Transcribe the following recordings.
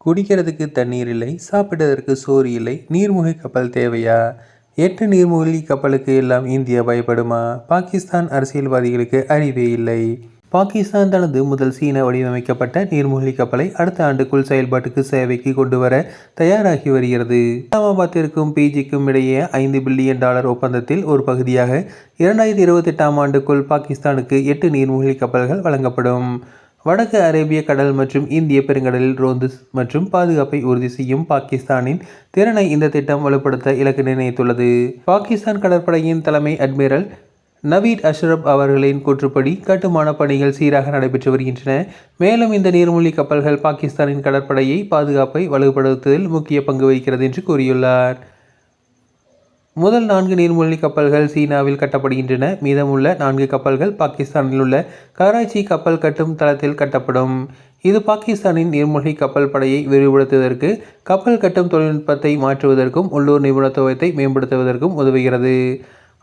குடிக்கிறதுக்கு தண்ணீர் இல்லை, சாப்பிடுவதற்கு சோறு இல்லை, நீர்மூழ்கி கப்பல் தேவையா? 8 நீர்மூழ்கி கப்பலுக்கு எல்லாம் இந்தியா பயப்படுமா? பாகிஸ்தான் அரசியல்வாதிகளுக்கு அறிவே இல்லை. பாகிஸ்தான் தனது முதல் சீன வடிவமைக்கப்பட்ட நீர்மூழ்கி கப்பலை அடுத்த ஆண்டுக்குள் செயல்பாட்டுக்கு சேவைக்கு கொண்டு வர தயாராகி வருகிறது. இஸ்லாமாபாத்திற்கும் பிஜிக்கும் இடையே $5 பில்லியன் ஒப்பந்தத்தில் ஒரு பகுதியாக 2028ஆம் ஆண்டுக்குள் பாகிஸ்தானுக்கு 8 நீர்மூழ்கி கப்பல்கள் வழங்கப்படும். வடக்கு அரேபிய கடல் மற்றும் இந்திய பெருங்கடலில் ரோந்து மற்றும் பாதுகாப்பை உறுதி செய்யும் பாகிஸ்தானின் திறனை இந்த திட்டம் வலுப்படுத்த இலக்கு நிர்ணயித்துள்ளது. பாகிஸ்தான் கடற்படையின் தலைமை அட்மிரல் நவீத் அஷ்ரப் அவர்களின் கூற்றுப்படி கட்டுமான பணிகள் சீராக நடைபெற்று வருகின்றன. மேலும் இந்த நீர்மூழ்கி கப்பல்கள் பாகிஸ்தானின் கடற்படையை பாதுகாப்பை வலுப்படுத்துவதில் முக்கிய பங்கு வகிக்கிறது என்று கூறியுள்ளார். முதல் 4 நீர்மூழ்கி கப்பல்கள் சீனாவில் கட்டப்படுகின்றன. மீதமுள்ள 4 கப்பல்கள் பாகிஸ்தானில் உள்ள கராச்சி கப்பல் கட்டும் தளத்தில் கட்டப்படும். இது பாகிஸ்தானின் நீர்மூழ்கி கப்பல் படையை விரிவுபடுத்துவதற்கு, கப்பல் கட்டும் தொழில்நுட்பத்தை மாற்றுவதற்கும், உள்ளூர் நிபுணத்துவத்தை மேம்படுத்துவதற்கும் உதவுகிறது.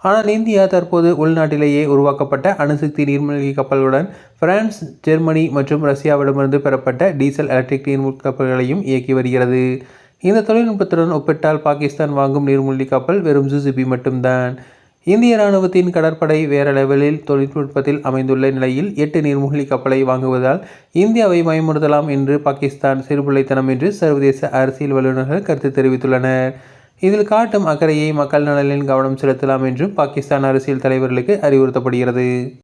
ஆனால் இந்தியா தற்போது உள்நாட்டிலேயே உருவாக்கப்பட்ட அணுசக்தி நீர்மூழ்கி கப்பல்களுடன் பிரான்ஸ், ஜெர்மனி மற்றும் ரஷ்யாவிடமிருந்து பெறப்பட்ட டீசல் எலக்ட்ரிக் நீர்மூழ்கி கப்பல்களையும் இயக்கி வருகிறது. இந்த தொழில்நுட்பத்துடன் ஒப்பிட்டால் பாகிஸ்தான் வாங்கும் நீர்மூழ்கி கப்பல் வெறும் ஜுசிபி மட்டும்தான். இந்திய இராணுவத்தின் கடற்படை வேற லெவலில் தொழில்நுட்பத்தில் அமைந்துள்ள நிலையில் 8 நீர்மூழ்கி கப்பலை வாங்குவதால் இந்தியாவை பயமுறுத்தலாம் என்று பாகிஸ்தான் சிறுபிள்ளைத்தனம் என்று சர்வதேச அரசியல் வல்லுநர்கள் கருத்து தெரிவித்துள்ளனர். இதில் காட்டும் அக்கறையை மக்கள் நலனில் கவனம் செலுத்தலாம் என்றும் பாகிஸ்தான் அரசியல் தலைவர்களுக்கு அறிவுறுத்தப்படுகிறது.